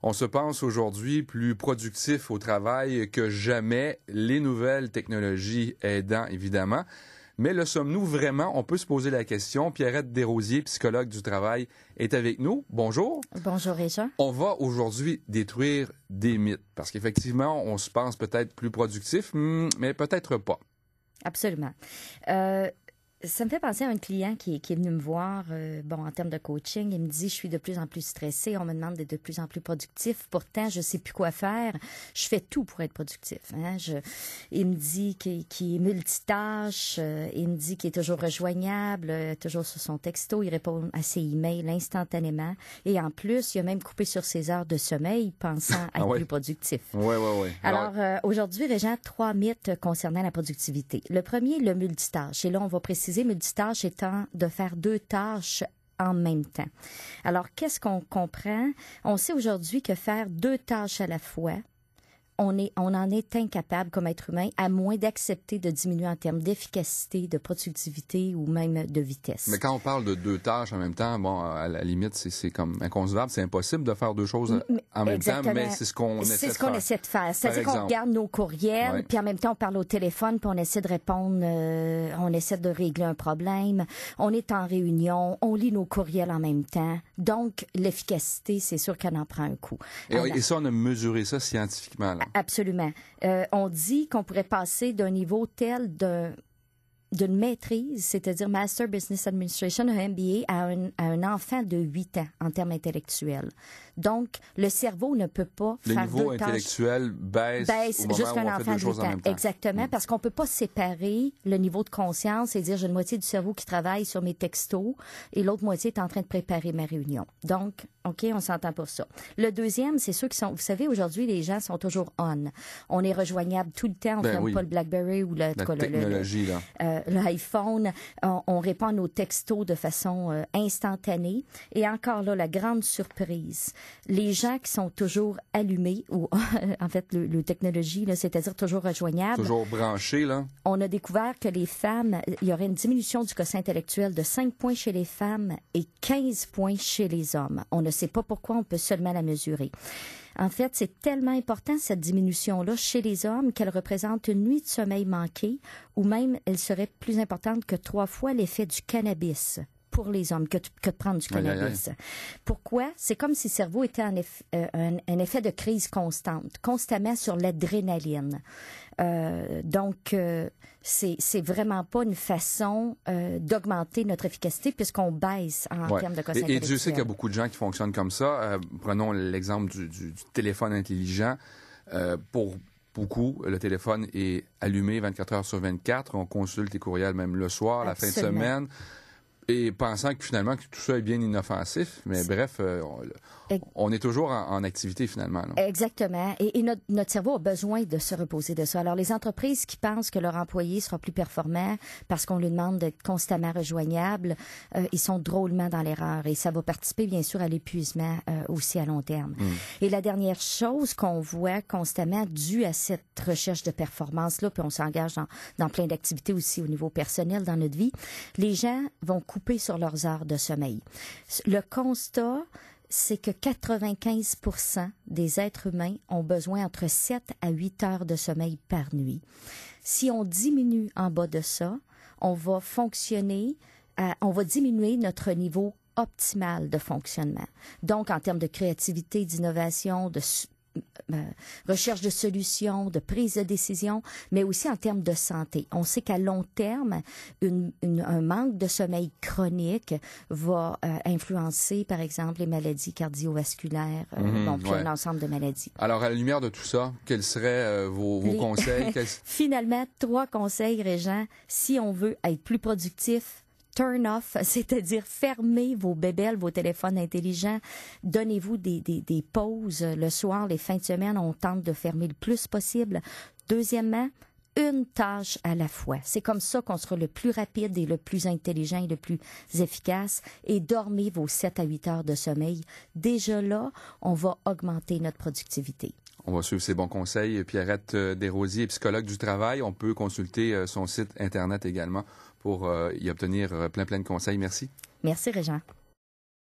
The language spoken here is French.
On se pense aujourd'hui plus productif au travail que jamais, les nouvelles technologies aidant évidemment. Mais le sommes-nous vraiment? On peut se poser la question. Pierrette Desrosiers, psychologue du travail, est avec nous. Bonjour. Bonjour, Richard. On va aujourd'hui détruire des mythes parce qu'effectivement, on se pense peut-être plus productif, mais peut-être pas. Absolument. Ça me fait penser à un client qui est venu me voir, en termes de coaching. Il me dit, je suis de plus en plus stressée. On me demande d'être de plus en plus productif. Pourtant, je sais plus quoi faire. Je fais tout pour être productif. Hein? Il me dit qu'il est multitâche. Il me dit qu'il est toujours rejoignable, toujours sur son texto. Il répond à ses emails instantanément. Et en plus, il a même coupé sur ses heures de sommeil, pensant être plus productif. Oui. Alors, aujourd'hui, Régent, 3 mythes concernant la productivité. Le premier, le multitâche. Et là, on va préciser multitâche étant de faire 2 tâches en même temps. Alors, qu'est-ce qu'on comprend? On sait aujourd'hui que faire 2 tâches à la fois, on en est incapable comme être humain, à moins d'accepter de diminuer en termes d'efficacité, de productivité ou même de vitesse. Mais quand on parle de 2 tâches en même temps, bon, à la limite, c'est comme inconcevable. C'est impossible de faire 2 choses en même temps, mais c'est ce qu'on essaie de faire. C'est ce qu'on essaie de faire. C'est-à-dire qu'on regarde nos courriels, puis en même temps, on parle au téléphone, puis on essaie de répondre, on essaie de régler un problème. On est en réunion, on lit nos courriels en même temps. Donc, l'efficacité, c'est sûr qu'elle en prend un coup. Et ça, on a mesuré ça scientifiquement, là. Absolument. On dit qu'on pourrait passer d'un niveau tel d'une maîtrise, c'est-à-dire Master Business Administration, un MBA, à un enfant de 8 ans en termes intellectuels. Donc, le cerveau ne peut pas faire 2 tâches. Le niveau intellectuel baisse au moment jusqu'à où on un fait enfant 2 de 8 choses en ans. même temps. Exactement, parce qu'on peut pas séparer le niveau de conscience et dire j'ai une moitié du cerveau qui travaille sur mes textos et l'autre moitié est en train de préparer ma réunion. Donc, OK, on s'entend pour ça. Le deuxième, c'est ceux qui sont, vous savez, aujourd'hui, les gens sont toujours on. On est rejoignable tout le temps, on ferme pas le BlackBerry ou l'iPhone. On répond à nos textos de façon instantanée. Et encore là, la grande surprise, les gens qui sont toujours allumés, ou en fait, le technologie, là, c'est-à-dire toujours rejoignables. Toujours branchés, là. On a découvert que les femmes, il y aurait une diminution du quotient intellectuel de 5 points chez les femmes et 15 points chez les hommes. On ne sait pas pourquoi, on peut seulement la mesurer. En fait, c'est tellement important, cette diminution-là, chez les hommes, qu'elle représente une nuit de sommeil manquée, ou même elle serait plus importante que 3 fois l'effet du cannabis pour les hommes que de prendre du cannabis. Pourquoi? C'est comme si le cerveau était un effet de crise constante, constamment sur l'adrénaline. Donc, c'est vraiment pas une façon d'augmenter notre efficacité puisqu'on baisse en termes de quotient intellectuel. Et Dieu sait qu'il y a beaucoup de gens qui fonctionnent comme ça. Prenons l'exemple du téléphone intelligent. Pour beaucoup, le téléphone est allumé 24 heures sur 24. On consulte les courriels même le soir, la fin de semaine. Et pensant que finalement que tout ça est bien inoffensif, mais bref, on est toujours en activité finalement. Là. Exactement. Et notre cerveau a besoin de se reposer de ça. Alors les entreprises qui pensent que leur employé sera plus performant parce qu'on lui demande d'être constamment rejoignable, ils sont drôlement dans l'erreur et ça va participer bien sûr à l'épuisement aussi à long terme. Et la dernière chose qu'on voit constamment due à cette recherche de performance-là, puis on s'engage dans plein d'activités aussi au niveau personnel dans notre vie, les gens vont couper sur leurs heures de sommeil. Le constat, c'est que 95% des êtres humains ont besoin entre 7 à 8 heures de sommeil par nuit. Si on diminue en bas de ça, on va diminuer notre niveau optimal de fonctionnement. Donc, en termes de créativité, d'innovation, de recherche de solutions, de prise de décision, mais aussi en termes de santé. On sait qu'à long terme, un manque de sommeil chronique va influencer, par exemple, les maladies cardiovasculaires, puis un ensemble de maladies. Alors, à la lumière de tout ça, quels seraient vos conseils? Finalement, 3 conseils, Régent, si on veut être plus productif, turn off, c'est-à-dire fermez vos bébelles, vos téléphones intelligents. Donnez-vous des pauses le soir, les fins de semaine. On tente de fermer le plus possible. Deuxièmement, une tâche à la fois. C'est comme ça qu'on sera le plus rapide et le plus intelligent et le plus efficace. Et dormez vos 7 à 8 heures de sommeil. Déjà là, on va augmenter notre productivité. On va suivre ces bons conseils. Pierrette Desrosiers, psychologue du travail. On peut consulter son site Internet également pour y obtenir plein de conseils. Merci. Merci, Régent.